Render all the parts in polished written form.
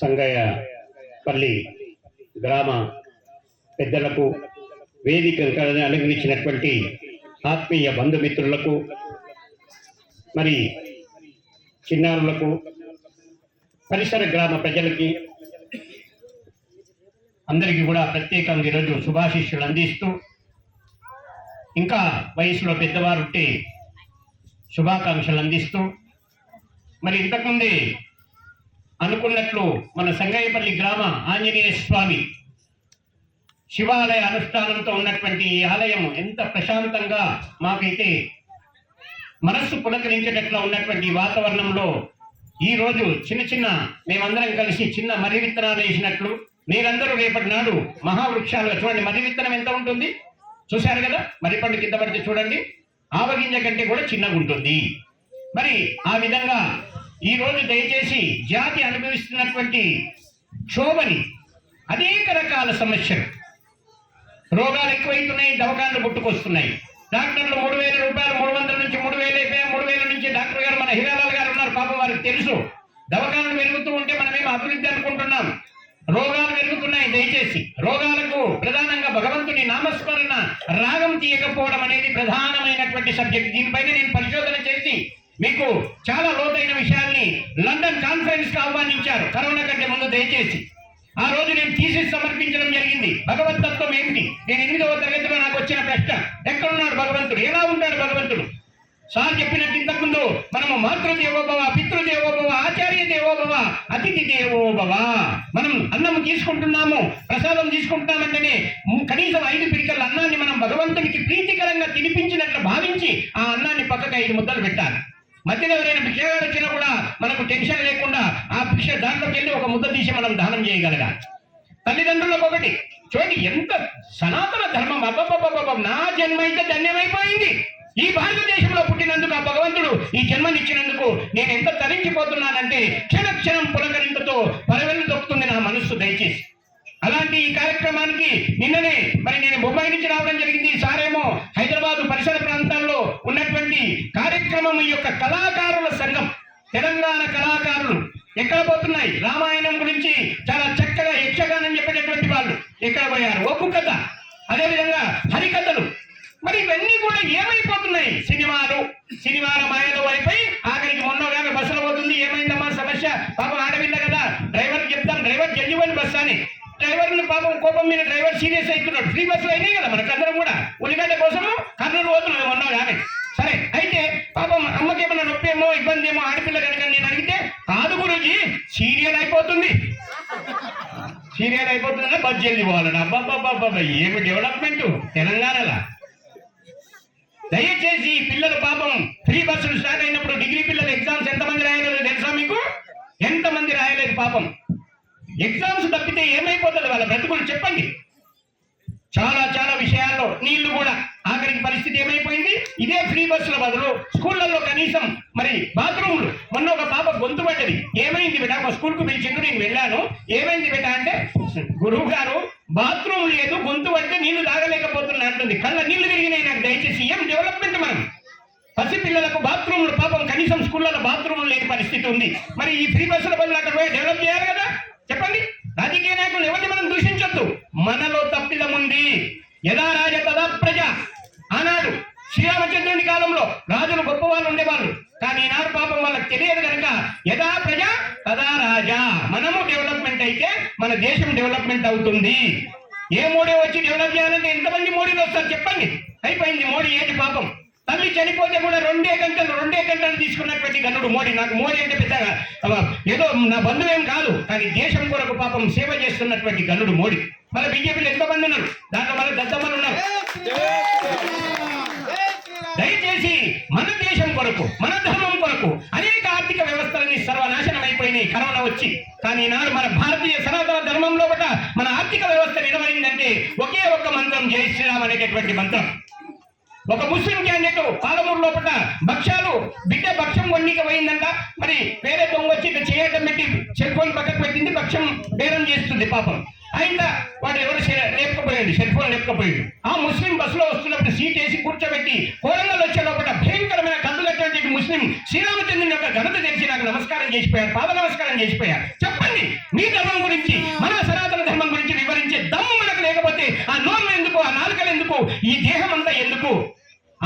సంగయ్యపల్లి గ్రామ పెద్దలకు, వేదిక అలంకరించినటువంటి ఆత్మీయ బంధుమిత్రులకు, మరి చిన్నారులకు, పరిసర గ్రామ ప్రజలకి అందరికీ కూడా ప్రత్యేకంగా ఈరోజు శుభాశీస్సులు అందిస్తూ, ఇంకా వయసులో పెద్దవారుంటే శుభాకాంక్షలు అందిస్తూ, మరి ఇంతకుముందే అనుకున్నట్లు మన సంగయ్యపల్లి గ్రామ ఆంజనేయ స్వామి శివాలయ అనుష్ఠానంతో ఉన్నటువంటి ఈ ఆలయం ఎంత ప్రశాంతంగా మాకైతే మనస్సు పులకరించేటట్లు ఉన్నటువంటి వాతావరణంలో ఈరోజు చిన్న మేమందరం కలిసి చిన్న మర్రి విత్తనాలు వేసినట్లు మీరందరూ రేపటి నాడు మహావృక్షాలుగా చూడండి. మర్రి విత్తనం ఎంత ఉంటుంది చూశారు కదా, మర్రి పండు కింద పడితే చూడండి ఆవగింజ కంటే కూడా చిన్నగా ఉంటుంది. మరి ఆ విధంగా ఈరోజు దయచేసి జాతి అనుభవిస్తున్నటువంటి క్షోభని, అనేక రకాల సమస్యలు, రోగాలు ఎక్కువైతున్నాయి, దవాఖానలు పుట్టుకొస్తున్నాయి. డాక్టర్లు 3,000 రూపాయలు, 300 నుంచి 3,000 అయిపోయా. 3,000 నుంచి డాక్టర్ గారు మన హీరాలాల్ గారు ఉన్నారు, పాపం వారికి తెలుసు. దవాఖానలు పెరుగుతూ ఉంటే మనమేమో అభివృద్ధి అనుకుంటున్నాం, రోగాలు పెరుగుతున్నాయి. దయచేసి రోగాలకు ప్రధానంగా భగవంతుని నామస్మరణ రాగం తీయకపోవడం అనేది ప్రధానమైనటువంటి సబ్జెక్ట్. దీనిపైన నేను పరిశోధన చేసి మీకు చాలా లోతైన విషయాల్ని లండన్ కాన్ఫరెన్స్ కు ఆహ్వానించారు కరోనా కంటే ముందు. దయచేసి ఆ రోజు నేను థీసిస్ సమర్పించడం జరిగింది. భగవతత్వం ఏమిటి? నేను 8వ తరగతిలో నాకు వచ్చిన ప్రశ్న, ఎక్కడున్నాడు భగవంతుడు, ఎలా ఉంటాడు భగవంతుడు? సార్ చెప్పినట్టు ఇంతకుముందు మనము మాతృదేవోభవ, పితృదేవోభవ, ఆచార్య దేవోభవ, అతిథి దేవోభవ. మనం అన్నం తీసుకుంటున్నాము, ప్రసాదం తీసుకుంటామంటేనే కనీసం 5 పిడికల అన్నాన్ని మనం భగవంతునికి ప్రీతికరంగా తినిపించినట్లు భావించి ఆ అన్నాన్ని పక్కకు 5 ముద్దలు పెట్టాలి. మధ్యలో ఎవరైనా భిక్షగాడు వచ్చినా కూడా మనకు టెన్షన్ లేకుండా ఆ భిక్ష దాంట్లోకి వెళ్ళి ఒక ముద్ద తీసి మనం దానం చేయగలగాలి. తల్లిదండ్రులకు ఒకటి చూడండి, ఎంత సనాతన ధర్మం. అబ్బబ్బబ్బబ్బ, నా జన్మ అయితే ధన్యమైపోయింది. ఈ భారతదేశంలో పుట్టినందుకు ఆ భగవంతుడు ఈ జన్మనిచ్చినందుకు నేను ఎంత తరించిపోతున్నానంటే క్షణక్షణం పులకరింపుతో పరవెల్లు దొక్కుతుంది నా మనస్సు. దయచేసి అలాంటి ఈ కార్యక్రమానికి నిన్ననే మరి నేను ముంబై నుంచి రావడం జరిగింది. సారేమో హైదరాబాద్ పరిసర ప్రాంతాల్లో ఉన్నటువంటి కార్యక్రమం యొక్క కళాకారుల సంఘం, తెలంగాణ కళాకారులు ఎక్కడ పోతున్నాయి? రామాయణం గురించి చాలా చక్కగా యక్షగానం చెప్పేటటువంటి వాళ్ళు ఎక్కడ పోయారు? ఒక్కు కథ, అదేవిధంగా హరికథలు. మరి ఇవన్నీ కూడా ఏమైపోతున్నాయి? సినిమాల మాయలో అయిపోయి ఆఖరికి మొన్నగానే బస్సులో పోతుంది. ఏమైందమ్మా సమస్య? పాపం ఆడపిల్ల కదా, డ్రైవర్ చెప్తాను, డ్రైవర్ జడ్జివని బస్సు అని. డ్రైవర్లు పాపం కోపం మీద డ్రైవర్ సీరియస్ అవుతున్నాడు. ఫ్రీ బస్సులు అయినాయి కదా మనకందరం కూడా. ఉల్లిగడ్డ కోసము కర్నూలు పోతున్నాం మొన్న కానీ. సరే, అయితే పాపం అమ్మకేమన్నా నొప్పి ఏమో ఇబ్బంది ఏమో ఆడపిల్ల కనుక నేను అడిగితే, కాదు గురూజీ సీరియల్ అయిపోతుంది బస్ జల్ది పోవాలన్నా. అబ్బాబ్బాబ్బా, ఏమి డెవలప్మెంట్ తెలంగాణలో. దయచేసి పిల్లలు పాపం ఫ్రీ బస్సులు స్టార్ట్ అయినప్పుడు డిగ్రీ పిల్లలు ఎగ్జామ్స్ ఎంతమంది రాయలేదు తెలుసా మీకు? ఎంతమంది రాయలేదు పాపం. ఎగ్జామ్స్ తప్పితే ఏమైపోతుంది వాళ్ళ బ్రతుకులు చెప్పండి. చాలా విషయాల్లో నీళ్లు కూడా ఆఖరికి పరిస్థితి ఏమైపోయింది? ఇదే ఫ్రీ బస్సుల బదులు స్కూళ్లలో కనీసం మరి బాత్రూమ్లు. మొన్న ఒక పాప గొంతు పడ్డది. ఏమైంది బేటా? ఒక స్కూల్ కు పిలిచిండు, నేను వెళ్ళాను. ఏమైంది బేటా అంటే, గురువు గారు బాత్రూమ్ లేదు, గొంతు పడితే నీళ్లు తాగలేకపోతున్నా అంటుంది. కళ్ళ నీళ్లు తిరిగినాయి నాకు. దయచేసి ఏం డెవలప్మెంట్ మనం? పసిపిల్లలకు బాత్రూమ్లు పాపం కనీసం స్కూళ్ళలో బాత్రూమ్లు లేని పరిస్థితి ఉంది. మరి ఈ ఫ్రీ బస్సుల బదులు అక్కడ పోయి డెవలప్ చేయాలి కదా. చెప్పండి, రాజకీయ నాయకులు ఎవరిని మనం దూషించొద్దు. మనలో తప్పిదం ఉంది. యథా రాజ తదా ప్రజ. ఆనాడు శ్రీరామచంద్రుని కాలంలో రాజులు గొప్ప వాళ్ళు ఉండేవాళ్ళు, కానీ ఈనాడు పాపం వాళ్ళకి తెలియదు కనుక యథా ప్రజ తదా రాజా. మనము డెవలప్మెంట్ అయితే మన దేశం డెవలప్మెంట్ అవుతుంది. ఏ మోడీ వచ్చి డెవలప్ చేయాలంటే ఎంతమంది మోడీలు వస్తారు చెప్పండి? అయిపోయింది మోడీ ఏంటి పాపం. తల్లి చనిపోతే కూడా 2 గంటలు తీసుకున్నటువంటి గనుడు మోడీ. నాకు మోడీ అంటే పెద్దగా ఏదో నా బంధువేం కాదు, కానీ దేశం కొరకు పాపం సేవ చేస్తున్నటువంటి గనుడు మోడీ. మన బీజేపీలో ఎంతమంది ఉన్నారు? దాంట్లో మన దద్దమ్మలు ఉన్నారు. దయచేసి మన దేశం కొరకు, మన ధర్మం కొరకు అనేక ఆర్థిక వ్యవస్థలని సర్వనాశనం అయిపోయినాయి కరోనా వచ్చి. కానీ ఈనాడు మన భారతీయ సనాతన ధర్మంలో కూడా మన ఆర్థిక వ్యవస్థ నిలబడిందంటే ఒకే ఒక్క మంత్రం, జై శ్రీరామ్ అనేటటువంటి మంత్రం. ఒక ముస్లిం క్యాండిడేట్ పాలమూరు లోపల భక్ష్యాలు బిడ్డ భక్ష్యం వండికి పోయిందంట. మరి వేరే దొంగ వచ్చి ఇక చేయటం పెట్టి సెల్ ఫోన్ పక్కకు పెట్టింది, భక్ష్యం బేరం చేస్తుంది పాపం. అయినా వాడు ఎవరు లేపకపోయాడు, సెల్ ఫోన్ లేపకపోయాడు. ఆ ముస్లిం బస్సులో వస్తున్నప్పుడు సీట్ వేసి కూర్చోబెట్టి కోరంగల్ వచ్చే లోపల భయంకరమైన కందులటువంటి ముస్లిం శ్రీరామచంద్రుని యొక్క ఘనత తెలిసి నాకు నమస్కారం చేసిపోయారు, పాద నమస్కారం చేసిపోయారు. చెప్పండి, మీ ధర్మం గురించి, మన సనాతన ధర్మం గురించి వివరించే దమ్ము మనకు లేకపోతే ఆ నోళ్ళు ఎందుకు, ఆ నాలుకలు ఎందుకు, ఈ దేహం అంతా ఎందుకు?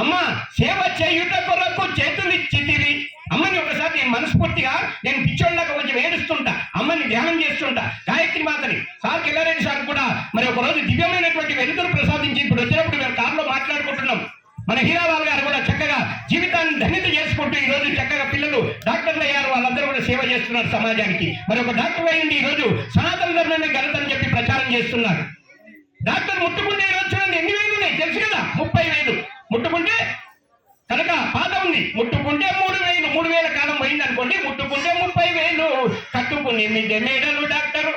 అమ్మ సేవ చేయుట కొరకు చేతులు చితిరి. అమ్మని ఒకసారి నేను మనస్ఫూర్తిగా నేను పిచ్చోళ్ళగా కొంచెం ఏడుస్తుంటా, అమ్మని ధ్యానం చేస్తుంటా, గాయత్రి మాతని. సార్ కిల్లారెడ్డి సార్ కూడా మరి ఒక రోజు దివ్యమైనటువంటి వెలుతురు ప్రసాదించి ఇప్పుడు వచ్చినప్పుడు మేము కారులో మాట్లాడుకుంటున్నాం. మన హీరాలాల్ గారు కూడా చక్కగా జీవితాన్ని ధన్యత చేసుకుంటూ ఈ రోజు చక్కగా పిల్లలు డాక్టర్లు అయ్యారు, వాళ్ళందరూ కూడా సేవ చేస్తున్నారు సమాజానికి. మరి ఒక డాక్టర్ అయ్యింది ఈ రోజు సనాతన ధర్మాన్ని ఘనతని చెప్పి ప్రచారం చేస్తున్నారు. డాక్టర్ ముట్టుకుంటే ఈ రోజు చూడండి ఎన్ని వేలు ఉన్నాయి తెలుసు కదా, 30,000 ముట్టుకుంటే కనుక పాత ఉంది. ముట్టుకుంటే 3,000, 3,000 కాలం పోయింది అనుకోండి, ముట్టుకుంటే 30,000 కట్టుకుని మేడలు డాక్టరు.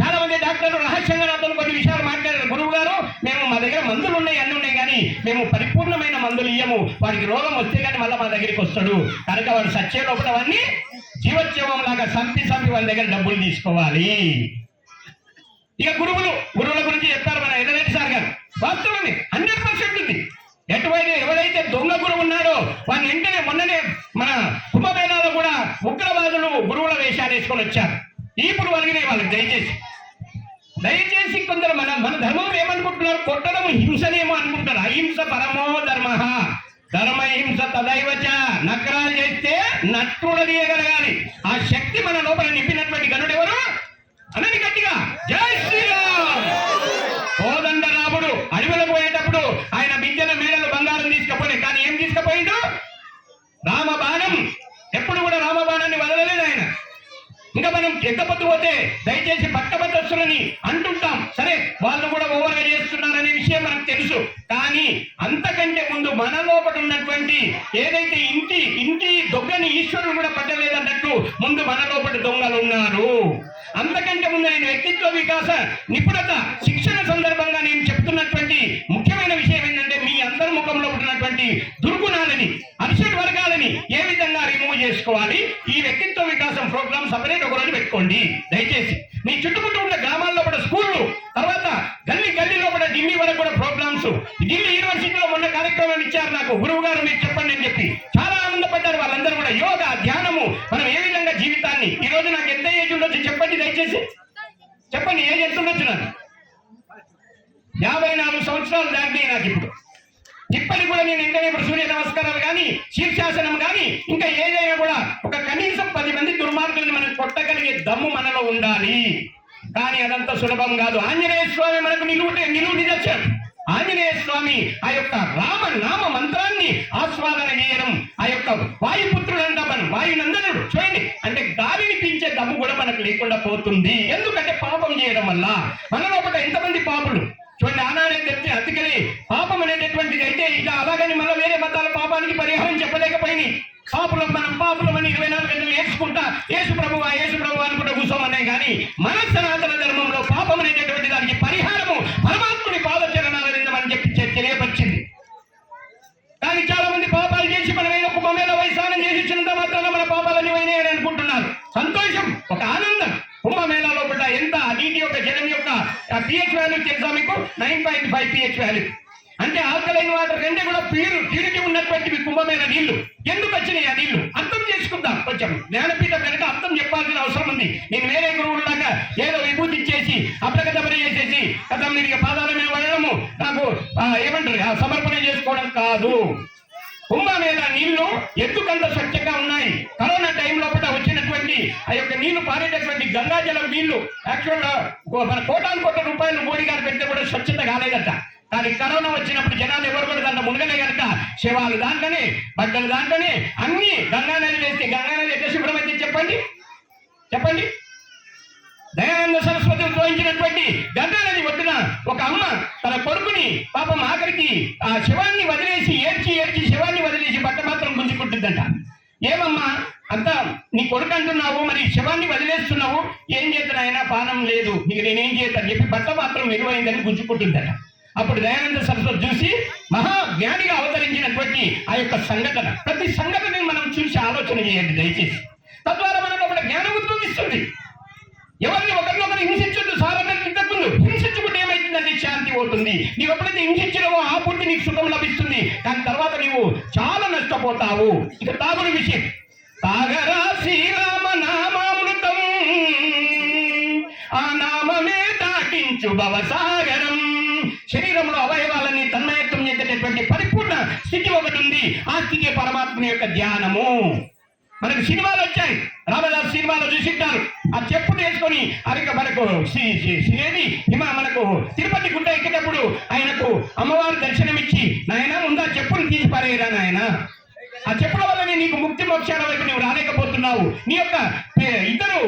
చాలా మంది డాక్టర్లు రహస్యంగా నాతో కొన్ని విషయాలు మాట్లాడారు. గురువు గారు, మేము మా దగ్గర మందులు ఉన్నాయి, అన్ని ఉన్నాయి, కానీ మేము పరిపూర్ణమైన మందులు ఇయ్యము. వాడికి రోగం వస్తే కానీ మళ్ళీ మా దగ్గరికి వస్తాడు కనుక వాడు సచ్చే లోపల అవన్నీ జీవోత్సవం లాగా సంపి వాళ్ళ దగ్గర డబ్బులు తీసుకోవాలి. ఇక గురువుల గురించి చెప్తారు మన ఎర్రరెడ్డి సార్ గారు. వాస్తవమే, 100% ఉంది. ఎవరైతే దొంగ గురువు ఉన్నాడో వాడిని వెంటనే మొన్ననే మన కుంభమేళాలో కూడా ఉగ్రవాదులు గురువుల వేషాలు వేసుకొని వచ్చారు. ఇప్పుడు వాళ్ళకి దయచేసి కొందరు మన ధర్మం ఏమనుకుంటున్నారు, కొట్టడం హింసనేమో అనుకుంటారు. అహింస పరమో ధర్మ, ధర్మహింస తదైవచ. నకరాలు చేస్తే నట్టుడదీయగలగాలి. ఆ శక్తి మన లోపల నింపినటువంటి గనుడు ఎవరు అన్నది గట్టిగా జై శ్రీరామ్. కోదండ రాముడు అడవిలో పోయేటప్పుడు ఆయన బిడ్డల మేడలు బంగారం తీసుకుపోయి, కానీ ఏం తీసుకుపోయిండు? రామబాణం. ఎప్పుడు కూడా రామబాణాన్ని వదలలేదు ఆయన. ఇంకా మనం ఎక్కపొద్దు పోతే దయచేసి పట్టభద్రస్తులని అంటుంటాం, సరే వాళ్ళు కూడా ఓవర్గా చేస్తున్నారనే విషయం మనకు తెలుసు. కానీ అంతకంటే ముందు మన లోపల ఉన్నటువంటి ఏదైతే ఇంటి దొంగని ఈశ్వరుడు కూడా పట్టలేదన్నట్టు ముందు మన లోపల దొంగలు ఉన్నారు. అంతకంటే ముందు నేను వ్యక్తిత్వ వికాస నిపుణత శిక్షణ సందర్భంగా నేను చెప్తున్నటువంటి ముఖ్యమైన విషయం ఏంటంటే, మీ అందరి ముఖంలో ఉన్నటువంటి దుర్గుణాలని, అరిషడ్ వర్గాలని ఏ విధంగా రిమూవ్ చేసుకోవాలి. ఈ వ్యక్తిత్వ వికాసం ప్రోగ్రామ్ సపరేట్ ఒక రోజు పెట్టుకోండి దయచేసి. మీ చుట్టుముట్టు ఉన్న గ్రామాల్లో కూడా స్కూళ్ళు, తర్వాత గల్లీలో కూడా ఢిల్లీ వరకు కూడా ప్రోగ్రామ్స్. ఢిల్లీ యూనివర్సిటీలో మొన్న కార్యక్రమం ఇచ్చారు నాకు, గురువు గారు మీరు చెప్పండి అని చెప్పి. చాలా ఆనందపడ్డారు వాళ్ళందరూ కూడా. యోగా, ధ్యానము, మనం ఏ విధంగా జీవితాన్ని. ఈ రోజు నాకు ఎంత ఏజ్ ఉండొచ్చు చెప్పండి దయచేసి, చెప్పండి ఏజ్ ఎంత ఉండొచ్చు? నాకు 54 సంవత్సరాలు దాటి నాకు ఇప్పుడు. ఇప్పటికి కూడా నేను వెంటనే ఇప్పుడు సూర్య నమస్కారాలు కానీ, శీర్షాసనం కానీ, ఇంకా ఏదైనా కూడా ఒక కనీసం 10 మంది దుర్మార్గులను మనం కొట్టగలిగే దమ్ము మనలో ఉండాలి. కానీ అదంతా సులభం కాదు. ఆంజనేయ స్వామి మనకు నిలువు నిదర్శనం. ఆంజనేయ స్వామి ఆ యొక్క రామనామ మంత్రాన్ని ఆస్వాదన చేయడం, ఆ యొక్క వాయుపుత్రుడు అంట మనం వాయునందనుడు చూడండి, అంటే గాలిని పీల్చే దమ్ము కూడా మనకు లేకుండా పోతుంది. ఎందుకంటే పాపం చేయడం వల్ల. మన లోపల ఎంతమంది పాపులు చూడండి, ఆనాడే చెప్తే. అందుకని పాపం అనేటటువంటిది అయితే ఇక అలాగని మళ్ళీ వేరే మతాల పాపానికి పరిహారం చెప్పలేకపోయింది. మనం పాపులమని 24 గంటలు నేర్చుకుంటా యేసు ప్రభు అనుకుంటా కూర్చోమన్నాయి. కానీ మన సనాతన ధర్మంలో పాపం అనేటటువంటి దానికి పరిహారము పరమాత్ముని పాదచరణాలని చెప్పి తెలియపరిచింది. కానీ చాలా మంది పాపాలు చేసి మనం ఏదో కుంభమేళ వైశానం చేసి చిన్నంత మాత్రాన మన పాపాలన్నీ పోయినాయని అనుకుంటున్నారు. సంతోషం, ఒక ఆనందం. కుంభమేళాలో కూడా ఎంత నీటి యొక్క జలం యొక్క pH వాల్యూ తెలుసా మీకు? 9.5 pH వాల్యూ. అంటే ఆల్కలైన్ వాటర్ కంటే కూడా ప్యూరిటీ ఉన్నటువంటివి కుంభమేళ నీళ్లు. ఎందుకు వచ్చినాయి ఆ నీళ్లు అర్థం చేసుకుందాం. కొంచెం జ్ఞానపీఠం కనుక అర్థం చెప్పాల్సిన అవసరం ఉంది. నేను వేరే గురువులాగా ఏదో విభూతి ఇచ్చేసి అప్రగతమని చేసేసి కథం మీరు పాదాల మీద పడడము, నాకు ఏమంటారు సమర్పణ చేసుకోవడం కాదు. కుంభమేళ నీళ్లు ఎందుకంత స్వచ్ఛంగా ఉన్నాయి? కరోనా టైం లోపల వచ్చినటువంటి ఆ యొక్క నీళ్లు పారేటటువంటి గంగాజలం నీళ్లు యాక్చువల్ గా మన కోటాను రూపాయలు మోడీ గారు పెడితే కూడా స్వచ్ఛత కాలేదట. కానీ కరోనా వచ్చినప్పుడు జనాలు ఎవరు కూడా దాంట్లో మునగలే కనుక శవాలు దాంట్లోనే, బట్టలు దాంట్లోనే, అన్ని గంగా నది వేస్తే గంగా నది ఎట్లా శుభ్రమైతే చెప్పండి. దయానంద సరస్వతి ఉద్భవించినటువంటి గంగా నది ఒడ్డున ఒక అమ్మ తన కొడుకుని పాపం ఆఖరికి ఆ శవాన్ని వదిలేసి ఏడ్చి శవాన్ని వదిలేసి బట్ట మాత్రం గుంజుకుంటుందంట. ఏమమ్మా అంతా నీ కొడుకు అంటున్నావు, మరి శవాన్ని వదిలేస్తున్నావు, ఏం చేద్దాం ఆయన పానం లేదు, నీకు నేనేం చేద్దాను చెప్పి బట్ట మాత్రం విలువైందని గుంజుకుంటుందట. అప్పుడు దయానంద సరస్వతి చూసి మహాజ్ఞానిగా అవతరించినటువంటి ఆ యొక్క సంఘటన, ప్రతి సంఘటనని మనం చూసి ఆలోచన చేయండి దయచేసి. తద్వారా మనకు ఒక జ్ఞానం ఉద్భవిస్తుంది. ఎవరిని ఒకరినొకరు హింసించొద్దు. సారథి హింసించుకుంటే ఏమైతుందంటే శాంతి అయిపోతుంది. నీవు ఎప్పుడైతే హింసించినవో ఆ పూర్తి నీకు సుఖం లభిస్తుంది, కానీ తర్వాత నీవు చాలా నష్టపోతావు. ఇక తాగుడు విషయం, తాగరా శ్రీరామ నామామృతం, ఆ నామమే దాటించు భవసాగరం. శరీరంలో అవయవాలని తన్మయత్వం చెందేటటువంటి పరిపూర్ణ స్థితి ఒకటి ఉంది. ఆ స్థితి పరమాత్మ యొక్క ధ్యానము. మనకు సినిమాలు వచ్చాయి, రామదాస్ సినిమాలో చూసింటారు. ఆ చెప్పు తీసుకొని అరిక మనకు మనకు తిరుపతి గుట్ట ఎక్కేటప్పుడు ఆయనకు అమ్మవారు దర్శనమిచ్చి, నాయన ముందా చెప్పులు తీసి పారేయరా నాయన, ఆ చెప్పుల వల్లనే నీకు ముక్తి మోక్షాల వైపు నువ్వు రాలేకపోతున్నావు. నీ యొక్క ఇద్దరు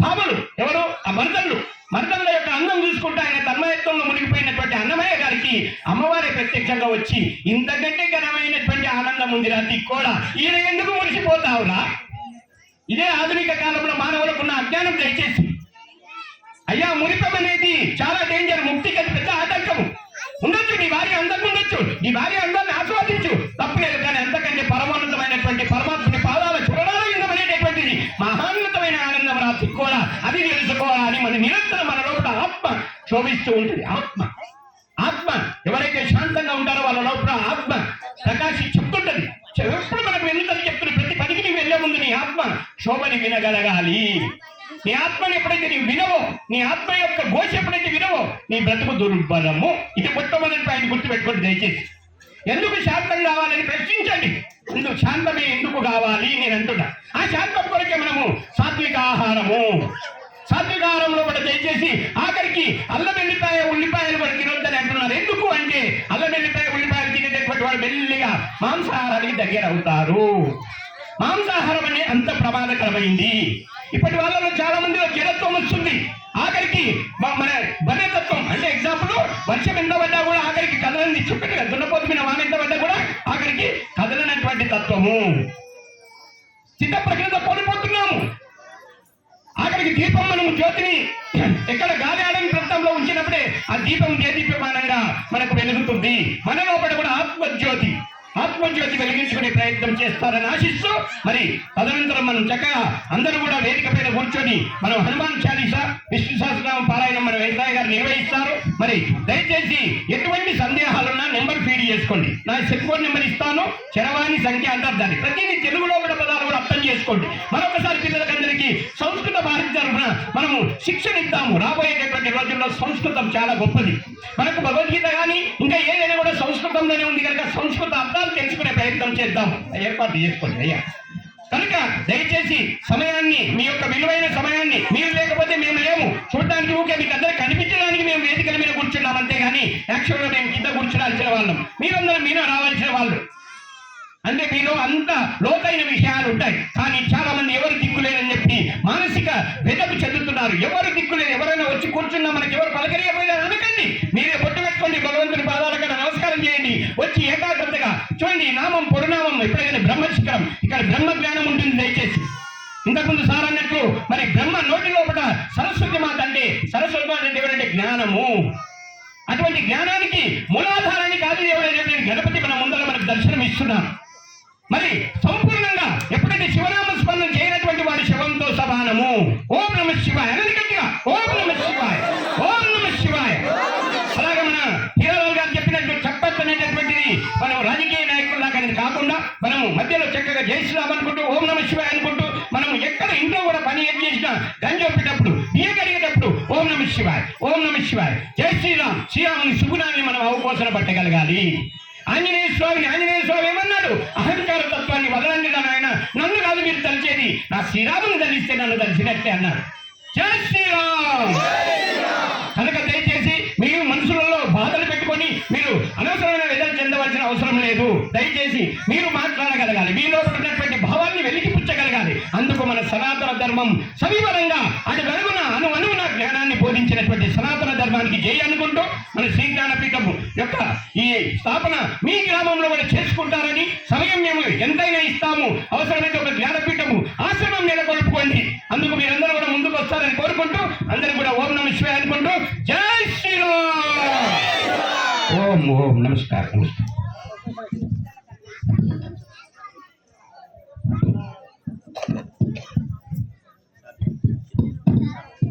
భామలు ఎవరు, ఆ మర్దళ్ళ యొక్క అందం చూసుకుంటూ ఆయన తన్మయత్వంలో మునిగిపోయినటువంటి అన్నమయ్య గారికి అమ్మవారే ప్రత్యక్షంగా వచ్చి, ఇంతకంటే ఘనమైనటువంటి ఆనందం ఉంది రా తిక్కోడా, ఈయన ఎందుకు మురిసిపోతావురా? ఇదే ఆధునిక కాలంలో మానవులకున్న అజ్ఞానం దయచేసి. అయ్యా, మురిపం అనేది చాలా డేంజర్, ముక్తికి అది పెద్ద ఆటంకము. ఉండొచ్చు నీ భార్య అందంగా ఉండొచ్చు, నీ భార్య అందాన్ని ఆస్వాదించు, తప్పలేదు. కానీ అంతకంటే పరమోన్నతమైనటువంటి పరమాత్మని పాదాల చూడాలనేటటువంటిది మహాన్నతమైన ఆనందం రా తిక్కోడా, అది తెలుసుకోవాలా అని మన నిరంతరం మన లోపల ఆత్మ శోభిస్తూ ఉంటుంది. ఆత్మ ఎవరైతే శాంతంగా ఉంటారో వాళ్ళ లోపల ఆత్మ ప్రకాశి చెప్తుంటది. ఎప్పుడు మనకు ఎందుకని చెప్తున్నా, ప్రతి పనికి నీవు వెళ్లే ముందు నీ ఆత్మ శోభని వినగలగాలి. నీ ఆత్మని ఎప్పుడైతే నీవు వినవో, నీ ఆత్మ యొక్క ఘోష ఎప్పుడైతే వినవో, నీ బ్రతుకు దుర్బలము. ఇది మొట్టమొదటి ఆయన గుర్తుపెట్టుకోండి దయచేసి. ఎందుకు శాంతం కావాలని ప్రశ్నించండి. ఎందుకు శాంతమే ఎందుకు కావాలి నేను అంటున్నా. ఆ శాంతం కొరకే మనము సాత్విక ఆహారంలో కూడా దయచేసి ఆఖరికి అల్లం వెల్లిపాయ ఉల్లిపాయలు కూడా తినొద్దని అంటున్నారు. ఎందుకు అంటే అల్లం వెల్లిపాయ ఉల్లిపాయలు తినేటటువంటి వాడు మెల్లిగా మాంసాహారానికి దగ్గర అవుతారు. మాంసాహారం అనే అంత ప్రమాదకరమైంది. ఇప్పటి వాళ్ళలో చాలా మందిలో జడత్వం వస్తుంది. ఆఖరికి మన బలతత్వం అంటే ఎగ్జాంపుల్, వర్షం ఎంత పడ్డా కూడా ఆఖరికి కదలని చెప్పండి కదా, దున్నపోతు మీద వాన ఎంత పడ్డా కూడా ఆఖరికి కదలనటువంటి తత్వము. చిత్త ప్రకృతితో కోల్పోతున్నాము. ఆఖరికి దీపం మనము జ్యోతిని ఎక్కడ గాలి ఆడని ప్రాంతంలో ఉంచినప్పుడే ఆ దీపం దేదీప్యమానంగా మనకు వెలుగుతుంది. మన లోపల కూడా ఆత్మజ్యోతి వెలిగించుకునే ప్రయత్నం చేస్తారని ఆశిస్తూ, మరి తదనంతరం మనం చక్కగా అందరూ కూడా వేదిక పైన కూర్చొని మనం హనుమాన్ చాలీసా, విష్ణు సహస్రనామ పారాయణం మన వెంకయ్య గారు నిర్వహిస్తారు. మరి దయచేసి ఎటువంటి సందేహాలున్నా నెంబర్ ఫీడ్ చేసుకోండి. నా సెల్ ఫోన్ నెంబర్ ఇస్తాను, చరవాణి సంఖ్య అంటారు దాన్ని. ప్రతిదీ తెలుగులో కూడా పదాలు కూడా అర్థం చేసుకోండి. మరొకసారి పిల్లలకందరికీ సంస్కృత భారతి తరఫున మనము శిక్షణ ఇద్దాము. రాబోయేటటువంటి రోజుల్లో సంస్కృతం చాలా గొప్పది. మనకు భగవద్గీత కానీ ఇంకా ఏదైనా కూడా సంస్కృతంలోనే ఉంది కనుక సంస్కృత అర్థాలు తెలుసుకునే ప్రయత్నం చేద్దాం. ఏర్పాటు చేసుకోండి అయ్యా. కనుక దయచేసి సమయాన్ని, మీ యొక్క విలువైన సమయాన్ని, మీరు లేకపోతే మేము లేము, చూడడానికి ఊకే మీకు అందరూ కనిపించడానికి మేము వేదికల మీద కూర్చున్నాం అంతేగాని యాక్చువల్గా మేము కింద కూర్చోడాల్సిన వాళ్ళం, మీరందరూ మీలో రావాల్సిన వాళ్ళు. అంటే మీలో అంత లోతైన విషయాలు ఉంటాయి. కానీ చాలా మంది ఎవరు దిక్కులేరని చెప్పి మానసిక వెదకు చెందుతున్నారు. ఎవరు దిక్కులేదు, ఎవరైనా వచ్చి కూర్చున్నా మనకి ఎవరు పలకరియపోయారు అనకండి. మీరే పొట్టు పెట్టుకోండి, భగవంతుని పాదాలకు నమస్కారం చేయండి, వచ్చి ఏకాగ్రతగా చూడండి. నామం పొరునామం ఎప్పుడైనా బ్రహ్మశిఖరం, ఇక్కడ బ్రహ్మ జ్ఞానం ఉంటుంది. దయచేసి ఇంతకుముందు సార్ అన్నట్లు మరి బ్రహ్మ నోటి లోపల సరస్వతి మాత అంటే, సరస్వతి మాత అంటే ఎవరంటే జ్ఞానము. అటువంటి జ్ఞానానికి మూలాధారాన్ని కాదు ఎవరైనా గణపతి మన ముందర మనకు దర్శనం ఇస్తున్నాం. మరి సంపూర్ణంగా ఎప్పుడైతే శివనామ స్మరణ చేయనటువంటి వాడి శివంతో సమానము. ఓం నమ శివాయ అనేది గట్టిగా, ఓం నమ శివాయ, ఓం నమ శివాయ. అలాగే మన హీరాలాల్ గారు చెప్పినట్టు చప్పట్లు అనేటటువంటిది మనం రాజకీయ నాయకుల్లాగా కాకుండా మనము మధ్యలో చక్కగా జై శ్రీరామ్ అనుకుంటూ ఓం నమ శివాయ అనుకుంటూ మనం ఎక్కడ ఇంట్లో కూడా పని ఏం చేసినా గంజొప్పేటప్పుడు బియ్యం కడిగేటప్పుడు ఓం నమ శివాయ, ఓం నమ శివాయ, జై శ్రీరామ్, శ్రీరాముని సుగుణాన్ని మనం అవపోసన పట్టగలగాలి. ఆంజనేయ స్వామి ఏమన్నాడు? అహంకార తత్వాన్ని వదలండి నాయన, నన్ను కాదు మీరు తలిచేది, నా శ్రీరాముని తలిస్తే నన్ను తలిచినట్టే అన్నారు. జై శ్రీరామ్. కనుక దయచేసి మీరు మనసులలో బాధలు పెట్టుకొని మీరు అనవసరమైన వెదలు చెందవలసిన అవసరం లేదు. దయచేసి మీరు మాట్లాడగలగాలి, మీలో ఉన్నటువంటి భావాన్ని వెలికిపుచ్చగలగాలి. అందుకు మన సనాతన ధర్మం సవివరంగా అడుగడుగున అణువణువున జ్ఞానాన్ని బోధించినటువంటి సనాతన ధర్మానికి జై అనుకుంటూ మన శ్రీ జ్ఞానపీఠం యొక్క ఈ స్థాపన మీ గ్రామంలో కూడా చేసుకుంటారని సమయం మేము ఎంతైనా ఇస్తాము. అవసరమైతే ఒక జ్ఞానపీఠము ఆశ్రమం నెలకొల్పుకోండి. అందుకు మీరందరూ కూడా ముందుకు వస్తారని కోరుకుంటూ అందరూ కూడా ఓం నమ శివాయ అనుకుంటూ జై శ్రీరామ్. ఓం ఓం నమస్కారం.